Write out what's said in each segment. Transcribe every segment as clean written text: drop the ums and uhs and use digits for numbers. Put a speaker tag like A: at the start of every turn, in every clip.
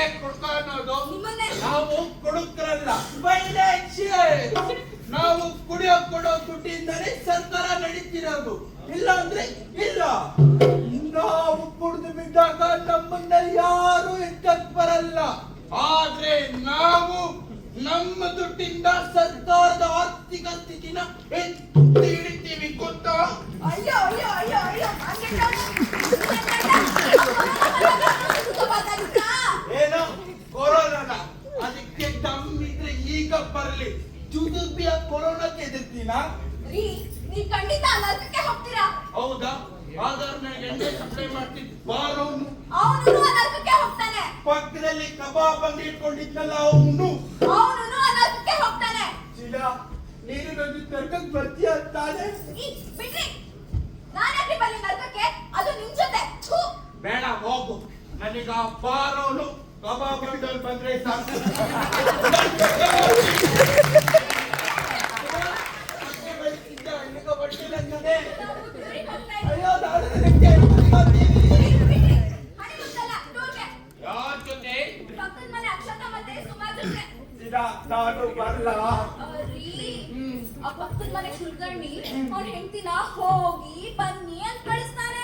A: ನಮ್ಮನ್ನೇ ಕುಡ್ಕ ಅನ್ನೋದು?
B: ನಿಮ್ಮನ್ನೇ.
A: ನಾವು ಕುಡುಕರಲ್ಲ, ನಾವು ಕೊಡೋ ದುಡ್ಡಿಂದಲೇ ಸರ್ಕಾರ ನಡೀತಿರೋದು. ಇಲ್ಲ ಅಂದ್ರೆ ಇಲ್ಲ. ನಾವು ಕುಡಿದು ಬಿದ್ದಾಗ ನಮ್ಮನ್ನ ಯಾರು ಎತ್ತಕ್ ಬರಲ್ಲ. ಆದ್ರೆ ನಾವು ನಮ್ಮ ದುಡ್ಡಿಂದ ಸರ್ಕಾರದ ಆರ್ಥಿಕ ಸ್ಥಿತಿನ ಎತ್ತಿ ಹಿಡಿತೀವಿ, ಗೊತ್ತಾ?
B: ಅಯ್ಯೋ ಅಯ್ಯೋ ಅಯ್ಯೋ ಅಯ್ಯೋ
A: ಏನೋ ಕೊರೋನಾ, ಅದಕ್ಕೆ ದಮ್ಮಿದ್ರೆ ಈಗ ಬರ್ಲಿ. ಜುಜುಬಿಯ ಕೊರೋನಾಕ್ಕೆ ಎದುರ್ತೀನಾ?
B: ನೀವ್ ಖಂಡಿತ ಅನರ್ಥಕ್ಕೆ ಹೋಗ್ತೀರಾ?
A: ಹೌದಾ? ಹಾಗಾದ್ರೆ ನಾನು ಎಣ್ಣೆ ಸಪ್ಲೈ ಮಾಡ್ತಿದ್ದ ಬಾರೋನು
B: ಅವನು ಅನರ್ಥಕ್ಕೆ ಹೋಗ್ತಾನೆ.
A: ಪಕ್ಕದಲ್ಲಿ ಕಬಾಬ್ ಅಂಗಡಿ ಇಟ್ಕೊಂಡಿದ್ನಲ್ಲ ಅವನು
B: ಅನರ್ಥಕ್ಕೆ ಹೋಗ್ತಾನೆ.
A: ನೀನು ನನ್ನ ನರ್ಕಕ್ಕೆ ಬರ್ತೀಯ ಅಂತಾನೆ?
B: ಬಿಡ್ರಿ, ನಾನ್ಯಾಕೆ ಬಲ್ಲಿ ನರ್ಕಕ್ಕೆ? ಅದು ನಿಮ್ ಜೊತೆ.
A: ಬೇಡ, ಹೋಗು. ನನಗ ಬಾರೋನು ಕಬಾಬ್ ಅಂಗಡಿ ಬಂದ್ರೆ ಸಾಕು. ನಾನು ಬರಲ್ಲ.
B: ಪಕ್ಕದ ಮನೆ ಸುಲ್ಕರ್ಣಿ ಅವ್ರ ಹೆಂಡತಿನ ಹೋಗಿ ಬನ್ನಿ ಅಂತ ಕಳಿಸ್ತಾರೆ.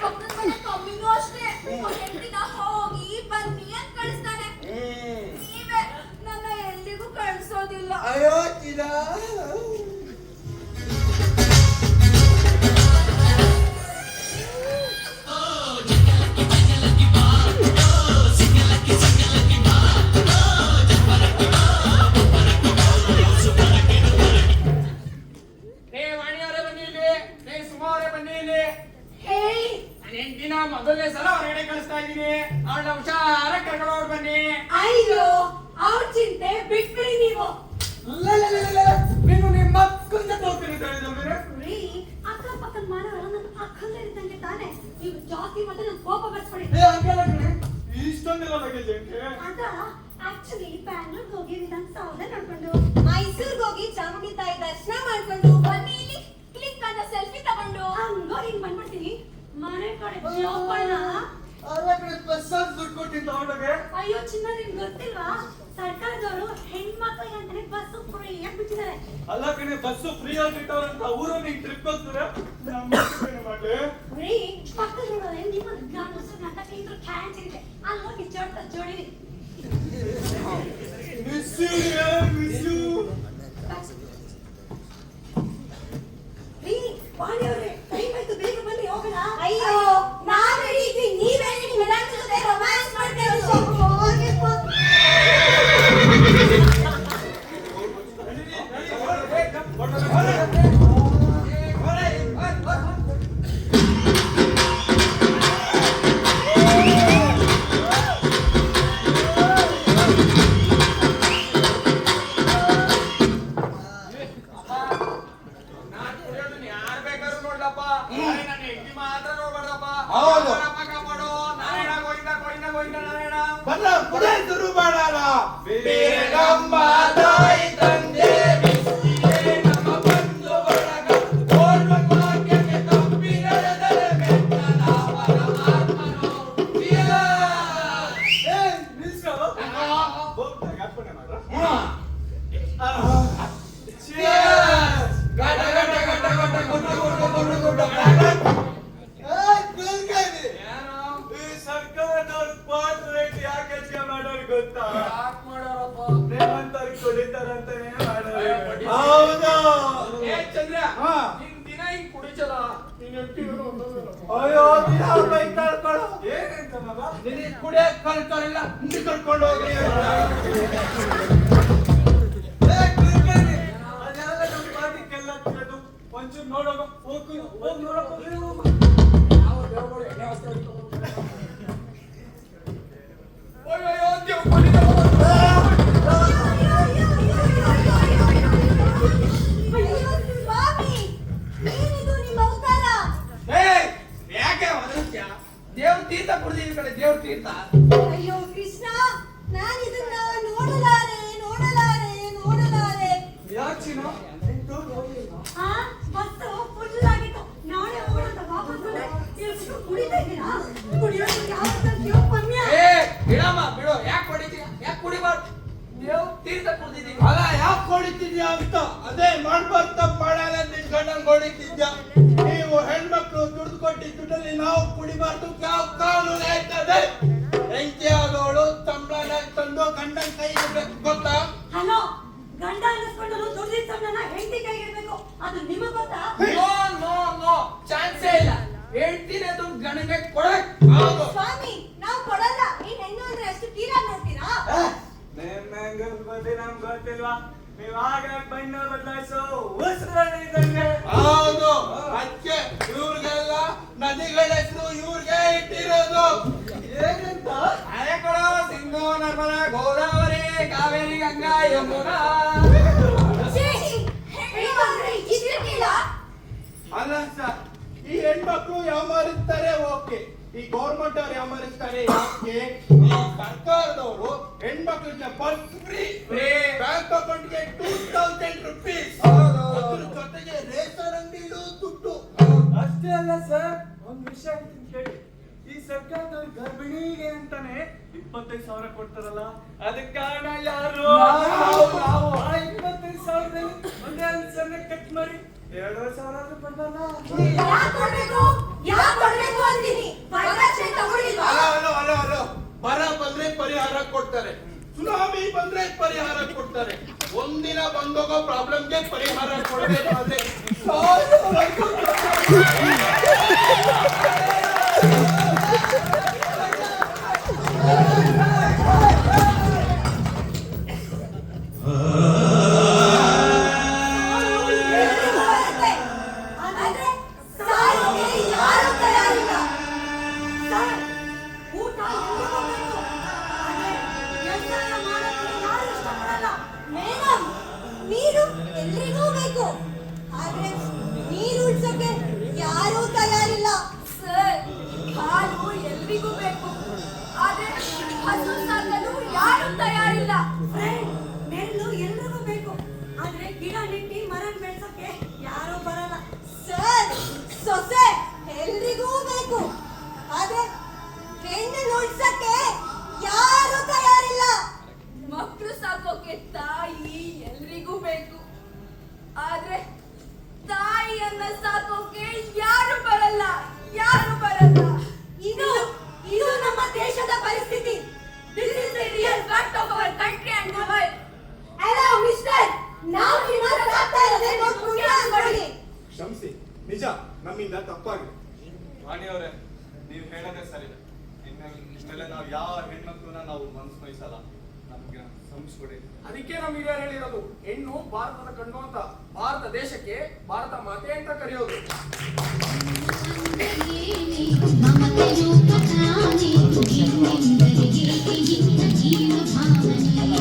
B: ಪಕ್ಕದ ಮನೆ ಕಮ್ಮಿನೂ ಅಷ್ಟೇ, ಅವ್ರ ಹೆಂಡತಿನ ಹೋಗಿ ಬನ್ನಿ ಅಂತ ಕಳಿಸ್ತಾನೆ. ನೀವೇ ನನ್ನ ಎಲ್ಲಿಗೂ ಕಳಿಸೋದಿಲ್ಲ.
A: ಅಯ್ಯೋ ಚಿರಾ,
C: ಮೊದಲನೇ ಸಲ ಹೊರಗಡೆ ಕಳಿಸ್ತಾ ಇದ್ದೀನಿ. ಅವಳ ಹುಷಾರ ಕರ್ಕೊಂಡು ಬನ್ನಿ.
B: ಅಯ್ಯೋ, ಅವ್ರ ಚಿಂತೆ ಬಿಟ್ಬಿಡಿ ನೀವು.
C: ನೀನು ನಿಮ್ಮ ಅಕ್ಕನ ಜೊತೆ ಹೋಗ್ತೀನಿ.
B: ಅಕ್ಕಪಕ್ಕದ ಮನೆಯವರು ನನ್ನ ಅಕ್ಕಂದೇ ಇದ್ದಂಗೆ ತಾನೆ. ನೀವು ಜಾಸ್ತಿ ಮತ್ತೆ ನನ್ನ ಕೋಪ ಬರ್ಸ್ಬಿಡಿ.
A: ಇಷ್ಟೊಂದೆಲ್ಲ ಲಗೇಜ್
B: ಅದ ಆಕ್ಚುಲಿ ಬ್ಯಾಂಗ್ಳೂರ್ಗೆ ಹೋಗಿ ವಿಧಾನಸೌಧ ನೋಡ್ಕೊಂಡು, ಮೈಸೂರ್ಗೆ ಹೋಗಿ ಚಾಮುಂಡಿ ತಾಯಿ ದರ್ಶನ ಮಾಡ್ಕೊಂಡು, ಬನ್ನಿ ಇಲ್ಲಿ ಕ್ಲಿಕ್ ಅಂತ ಸೆಲ್ಫಿ ತಗೊಂಡು ಹಂಗೋ ಹಿಂಗ್ ಬಂದ್ಬಿಡ್ತೀನಿ. ಮನೆ ಕಡೆ ಜೋಪಾನ. ಅಯ್ಯೋ ಚಿನ್ನ, ನಿಮ್ಗೆ ಗೊತ್ತಿಲ್ವಾ? ಸರ್ಕಾರದವರು ಹೆಣ್ಮಕ್ಳಿಗೆ ಅಂತಾನೆ ಬಸ್ ಫ್ರೀ ಅಂತ ಬಿಟ್ಟಿದ್ದಾರೆ.
A: ಅಲ್ಲ ಕಣೆ, ಬಸ್ ಫ್ರೀ ಆಗಿ ಬಿಟ್ಟವ್ರಂತ ಊರು ನೀವು ಟ್ರಿಪ್ ಹೋಗ್ತಾರೆ.
B: ಫ್ರೀ ಪಕ್ಕದ ರೋಡಲ್ಲಿ ನಿಮ್ಮ ಗಂಡಸರು ನಾಟಕ ಇದ್ರು ಕ್ಯಾನ್ಸ್ ಇದೆ, ಅಲ್ಲಿ ಹೋಗಿ ಜೋಡಿರಿ. ವಾಣಿಯವ್ರೆ, ಟೈಮ್ ಆಯ್ತು, ಬೇಗ ಬನ್ನಿ ಹೋಗೋಣ. ಅಯ್ಯೋ, ನಾನ್ ರೆಡಿ ಇದ್ದೀನಿ, ನೀವೇ ನಿಮ್ಮ ನನ್ನ ಜೊತೆ ರೊಮ್ಯಾನ್ಸ್ ಮಾಡ್ತಾ ಇರೋದು.
A: ಅಯ್ಯೋ, ಕುಡಿಯಕ್ ಕಳ್ತಾರಿಲ್ಲ, ಹಿಂದೆ ಕರ್ಕೊಂಡು ಹೋಗ್ರಿ. ಒಂಚೂರು ನೋಡೋಗ, ಹೋಗಿ ನೋಡಪ್ಪ. ದೇವ್ರ ತೀರ್ಥ ಕುಡ್ದೀವಿ ಕಡೆ, ದೇವ್ರ ತೀರ್ಥ.
B: ಅಯ್ಯೋ ಕೃಷ್ಣ, ನಾನು ಇದನ್ನ ನೋಡಲಾರೆ.
A: ಯಾಕೆ
B: ಬಸ್ಸು ಫುಲ್ ಆಗಿತ್ತು. ನಾಳೆ ಹೋಗೋಣ ಅಂತ ವಾಪಸ್ ಬಂದ್ರೆ ಕುಡಿತಾ ಇದ್ದೀರಾ? ಕುಡಿಯೋದು ಯಾವ ಮಾಡ್ದಂತ್ಯೋ ಪುಣ್ಯ.
C: ಏ ಬಿಡಮ್ಮ ಬಿಡು, ಯಾಕೆ ಹೊಡಿತೀಯ? ಯಾಕೆ ಕುಡಿಬಾರ್ದು? ನೀವು ತೀರ್ಥ ಕುಡ್ದಿದ್ದೀವಿ.
A: ಅಲ್ಲ ಯಾಕೆ ಹೊಡಿತಿದ್ಯಾ ಅಂತ ಅದೇ ಮಾಡ್ಬಾರ್ದು ತಪ್ಪು ಮಾಡಲ್ಲ ನಿನ್ ಗಂಡಂಗ್ ಹೊಡಿತಿದ್ಯಾ. ನೀವು ಹೆಣ್ಮಕ್ಳು ದುಡ್ಡು ಕೊಟ್ಟಿದ್ದ ದುಡ್ಡಲ್ಲಿ ನಾವು ಕುಡಿಬಾರ್ದು, ಯಾವ ಕಾನೂನು ಹೇಳ್ತದೆ? ಹೆಂಡತಿ ಆಗೋಳು ಸಂಬಳ ತಂದು ಗಂಡನ ಕೈ ಇಡ್ಬೇಕು ಗೊತ್ತಾ?
B: ಹಲೋ, ಗಂಡ ಅನ್ನಿಸ್ಕೊಂಡು ದುಡ್ದಿದ್ದ ಸಂಬಳನ ಹೆಂಡತಿ ಕೈಗಿಡ್ಬೇಕು, ಅದು ನಿಮಗ್ ಗೊತ್ತಾ?
C: ನೋ ನೋ ನೋ, ಚಾನ್ಸೇ ಇಲ್ಲ. ಹೇಳ್ತೀನಿ ಅದು ಗಣಗೆ ಕೊಡಕ್.
A: ಹೌದು.
B: ಸ್ವಾಮಿ, ನಾವು ಕೊಡಲ್ಲ. ನೀನ್ ಹೆಣ್ಣು ಅಂದ್ರೆ ಅಷ್ಟು ಕೀಳಾಗಿ ನೋಡ್ತೀರಾ?
D: ನಮ್ಗೆ ಗೊತ್ತಿಲ್ವಾ? ನೀವು ಆಗ ಬಣ್ಣ ಬದಲಾಯಿಸೋ ಉಸಿರಿದಂಗೆ.
A: ಹೌದು, ಅದಕ್ಕೆ ಇವ್ರಿಗೆಲ್ಲ ನದಿಗಳ ಹೆಸರು ಇವ್ರಿಗೆ ಇಟ್ಟಿರೋದು.
D: ಏನಂತ?
C: ಅದೇ ಕೊಡೋ, ಸಿಂಧು ನರ್ಮದಾ ಗೋದಾವರಿ ಕಾವೇರಿ ಗಂಗಾ ಯಮುನಾ.
B: ಛೀ, ಹೆಣ್ಣು ಅಂದ್ರೆ ಇಷ್ಟೇ ಕೀಳ?
A: ಅಲ್ಲ ಸರ್, ಈ ಹೆಣ್ಮಕ್ಳು ಯಾಮಾರಿಸ್ತಾರೆ ಓಕೆ, ಈ ಗೌರ್ಮೆಂಟ್ ಅವ್ರು ಯಾಮಾರಿಸ್ತಾರೆ ಯಾಕೆ? ಈ ಸರ್ಕಾರದವರು ಹೆಣ್ಮಕ್ಳಿಗೆ ಬಸ್ ಫ್ರೀ, ಬ್ಯಾಂಕ್ ಅಕೌಂಟ್ಗೆ 2000 rupees, ಅದ್ರ ಜೊತೆಗೆ ರೇಷನ್ ಅಂಗಡಿಲೂ ದುಡ್ಡು.
D: ಅಷ್ಟೇ ಅಲ್ಲ ಸರ್, ಒಂದ್ ವಿಷಯ ಹೇಳ್ತೀನಿ ಕೇಳಿ. ಈ ಸರ್ಕಾರದವ್ರು ಗರ್ಭಿಣಿಗೆ ಅಂತಾನೆ 25,000 ಕೊಡ್ತಾರಲ್ಲ, ಅದಕ್ಕೆ ಕಾರಣ ಯಾರು?
C: ನಾವು.
D: ಆ 25,000ದಲ್ಲಿ ಒಂದೇ ಸಣ್ಣ ಕಟ್ ಮಾಡಿ 2,000 ಆದ್ರೂ ಕೊಡ್ಬಲ್ಲ.
B: ಯಾಕ್ ಕೊಡ್ಬೇಕು? ಯಾಕ್ ಕೊಡ್ಬೇಕು ಅಂತೀನಿ. ವರದಕ್ಷಿಣೆ ತಗೊಳ್ಳಿಲ್ವಾ?
A: ಅಲೋ, ಬರ ಬಂದ್ರೆ ಪರಿಹಾರ ಕೊಡ್ತಾರೆ, ಸುನಾಮಿ ಬಂದ್ರೆ ಪರಿಹಾರ ಕೊಡ್ತಾರೆ, ಒಂದಿನ ಬಂದೋಗೋ ಪ್ರಾಬ್ಲಮ್ಗೆ ಪರಿಹಾರ ಕೊಡಬೇಕಾದ್ರೆ
B: ಆದ್ರೆ ಸಾಯೋಕೆ ಯಾರೂ ತಯಾರಿಲ್ಲ. ಸರ್, ಊಟ ಎಲ್ರಿಗೂ ಬೇಕು. ಆದ್ರೆ ವ್ಯವಸಾಯ ಮಾಡೋಕೆ ಯಾರೂ ಇಷ್ಟಪಡಲ್ಲ. ಮೇಡಮ್, ನೀರು ಎಲ್ರಿಗೂ ಬೇಕು. ಆದ್ರೆ ನೀರು ಉಳ್ಸೋಕೆ ಯಾರೂ ತಯಾರಿಲ್ಲ. ಸರ್, ಹಾಲು ಎಲ್ರಿಗೂ ಬೇಕು. ಆದ್ರೆ ಹಸು ಸಾಕಲು ಯಾರೂ ತಯಾರಿಲ್ಲ. ಫ್ರೆಂಡ್, ನೆರಳು ಎಲ್ರಿಗೂ ಬೇಕು. ಆದ್ರೆ ಗಿಡ ನೆಟ್ಟಿ ಮರ ಬೆಳ್ಸೋಕೆ ಯಾರೂ ಬರಲ್ಲ. ಸರ್, ಸೊಸೆ ಎಲ್ರಿಗೂ ಬೇಕು. ಆದ್ರೆ ಹೆಣ್ಣು ಉಳ್ಸಕ್ಕೆ ಯಾರೂ ತಯಾರಿಲ್ಲ.
E: ಮಕ್ಕಳು ಸಾಕೋಕೆ ತಾಯಿ ಎಲ್ರಿಗೂ ಬೇಕು. ಆದ್ರೆ ತಾಯಿಯನ್ನ ಸಾಕೋಕೆ ಯಾರು ಬರಲ್ಲ.
B: ಇದು ನಮ್ಮ ದೇಶದ ಪರಿಸ್ಥಿತಿ.
E: This is the real fact of our country and the world.
B: Hello mister, ನಾವು ನಿಮ್ಮನ್ನ ಸಾಕ್ತಾ ಇರೋದೇ ದೊಡ್ಡ ಪುಣ್ಯ ಅನ್ಕೊಳ್ಳಿ.
A: ಕ್ಷಮಿಸಿ, ನಿಜ ನಮ್ಮಿಂದ ತಪ್ಪಾಗಿದೆ.
D: ವಾಣಿಯವರೇ, ನೀವು ಹೇಳೋದೇ ಸರಿ. ಇನ್ಮೇಲೆ ನಾವು ಯಾವ ಹೆಣ್ಮಕ್ಳನ್ನ ನಾವು ಮನಸ್ಸು ವಹಿಸಲ್ಲ. ನಮ್ಗೆ ಸಂಸ್ಕೊಡಿ.
C: ಅದಕ್ಕೆ ನಮ್ಮ ಹಿರಿಯರು ಹೇಳಿರೋದು, ಹೆಣ್ಣು ಭಾರತದ ಕಣ್ಣು ಅಂತ. ಭಾರತ ದೇಶಕ್ಕೆ ಭಾರತ ಮಾತೆ ಅಂತ ಕರೆಯೋದು.
F: ಮಮತೆ ರೂಪ ಪ್ರಾಣಿ ಜೀವನದರಿಗೆ ಜೀವ ಭಾವನೆ